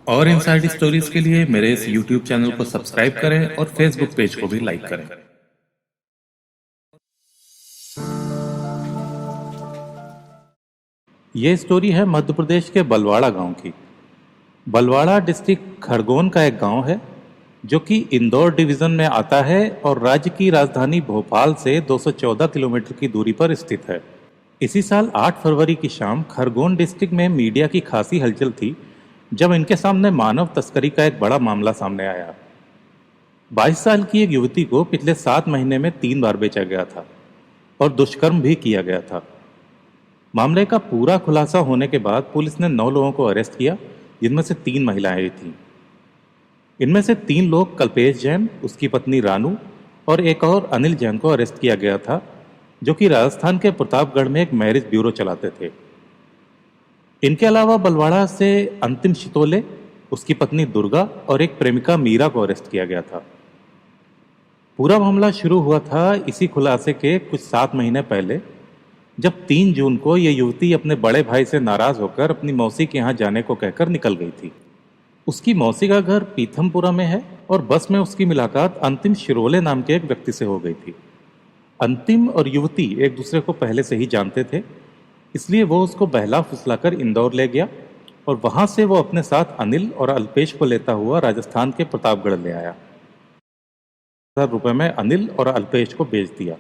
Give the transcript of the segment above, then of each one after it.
और inside stories के लिए मेरे इस यूट्यूब चैनल को सब्सक्राइब करें और फेसबुक पेज को भी लाइक करें। ये स्टोरी है मध्य प्रदेश के बलवाड़ा गांव की। बलवाड़ा डिस्ट्रिक्ट खरगोन का एक गांव है जो कि इंदौर डिवीजन में आता है और राज्य की राजधानी भोपाल से 214 किलोमीटर की दूरी पर स्थित है। इसी साल 8 फरवरी की शाम खरगोन डिस्ट्रिक्ट में मीडिया की खासी हलचल थी जब इनके सामने मानव तस्करी का एक बड़ा मामला सामने आया। 22 साल की एक युवती को पिछले 7 महीने में 3 बार बेचा गया था और दुष्कर्म भी किया गया था। मामले का पूरा खुलासा होने के बाद पुलिस ने 9 लोगों को अरेस्ट किया, जिनमें से 3 महिलाएं थीं। इनमें से 3 लोग कल्पेश जैन, उसकी पत्नी रानू और एक और अनिल जैन को अरेस्ट किया गया था, जो कि राजस्थान के प्रतापगढ़ में एक मैरिज ब्यूरो चलाते थे। इनके अलावा बलवाड़ा से अंतिम शितोले, उसकी पत्नी दुर्गा और एक प्रेमिका मीरा को अरेस्ट किया गया था। पूरा मामला शुरू हुआ था इसी खुलासे के कुछ 7 महीने पहले, जब 3 जून को यह युवती अपने बड़े भाई से नाराज होकर अपनी मौसी के यहाँ जाने को कहकर निकल गई थी। उसकी मौसी का घर पीथमपुरा में है और बस में उसकी मुलाकात अंतिम शिरोले नाम के एक व्यक्ति से हो गई थी। अंतिम और युवती एक दूसरे को पहले से ही जानते थे, इसलिए वो उसको बहला फुसलाकर इंदौर ले गया और वहां से वो अपने साथ अनिल और अल्पेश को लेता हुआ राजस्थान के प्रतापगढ़ ले आया। ₹1000 में अनिल और अल्पेश को बेच दिया।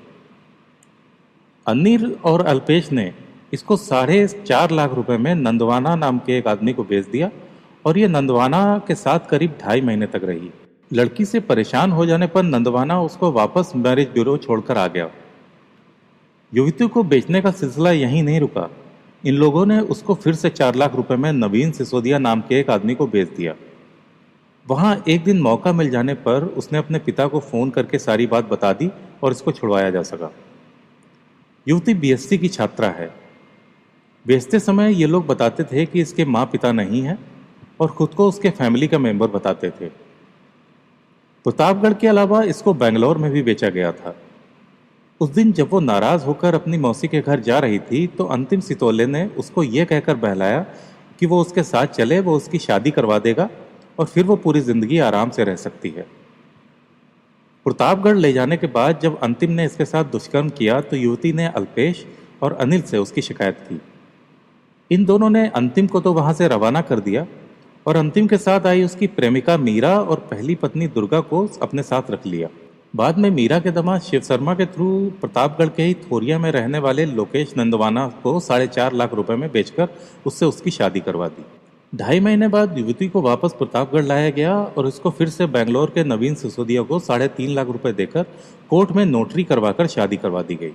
अनिल और अल्पेश ने इसको 4.5 लाख रुपए में नंदवाना नाम के एक आदमी को बेच दिया और ये नंदवाना के साथ करीब 2.5 महीने तक रही। लड़की से परेशान हो जाने पर नंदवाना उसको वापस मैरिज ब्यूरो छोड़कर आ गया। युवती को बेचने का सिलसिला यहीं नहीं रुका। इन लोगों ने उसको फिर से 4 लाख रुपए में नवीन सिसोदिया नाम के एक आदमी को बेच दिया। वहां एक दिन मौका मिल जाने पर उसने अपने पिता को फोन करके सारी बात बता दी और इसको छुड़वाया जा सका। युवती बीएससी की छात्रा है। बेचते समय ये लोग बताते थे कि इसके माँ पिता नहीं है और खुद को उसके फैमिली का मेंबर बताते थे। प्रतापगढ़ के अलावा इसको बेंगलोर में भी बेचा गया था। उस दिन जब वो नाराज होकर अपनी मौसी के घर जा रही थी तो अंतिम सितोले ने उसको ये कहकर बहलाया कि वो उसके साथ चले, वो उसकी शादी करवा देगा और फिर वो पूरी जिंदगी आराम से रह सकती है। प्रतापगढ़ ले जाने के बाद जब अंतिम ने इसके साथ दुष्कर्म किया तो युवती ने अल्पेश और अनिल से उसकी शिकायत की। इन दोनों ने अंतिम को तो वहां से रवाना कर दिया और अंतिम के साथ आई उसकी प्रेमिका मीरा और पहली पत्नी दुर्गा को अपने साथ रख लिया। बाद में मीरा के दामाद शिव शर्मा के थ्रू प्रतापगढ़ के ही थोरिया में रहने वाले लोकेश नंदवाना को 4.5 लाख रुपए में बेचकर उससे उसकी शादी करवा दी। 2.5 महीने बाद युवती को वापस प्रतापगढ़ लाया गया और उसको फिर से बेंगलोर के नवीन सिसोदिया को 3.5 लाख रुपए देकर कोर्ट में नोटरी करवाकर शादी करवा दी गई।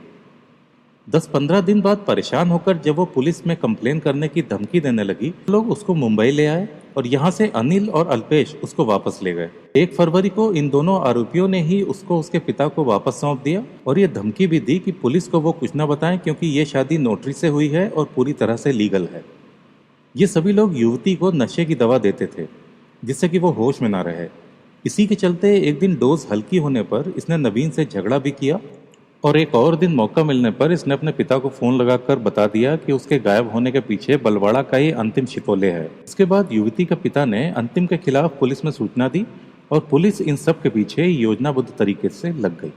10-15 दिन बाद परेशान होकर जब वो पुलिस में कंप्लेन करने की धमकी देने लगी, लोग उसको मुंबई ले आए और यहाँ से अनिल और अल्पेश उसको वापस ले गए। 1 फरवरी को इन दोनों आरोपियों ने ही उसको उसके पिता को वापस सौंप दिया और ये धमकी भी दी कि पुलिस को वो कुछ न बताएं क्योंकि ये शादी नोटरी से हुई है और पूरी तरह से लीगल है। ये सभी लोग युवती को नशे की दवा देते थे जिससे कि वो होश में ना रहे। इसी के चलते एक दिन डोज हल्की होने पर इसने नवीन से झगड़ा भी किया और एक और दिन मौका मिलने पर इसने अपने पिता को फोन लगाकर बता दिया कि उसके गायब होने के पीछे बलवाड़ा का ही अंतिम शितोले है। इसके बाद युवती के पिता ने अंतिम के खिलाफ पुलिस में सूचना दी और पुलिस इन सब के पीछे योजनाबद्ध तरीके से लग गई।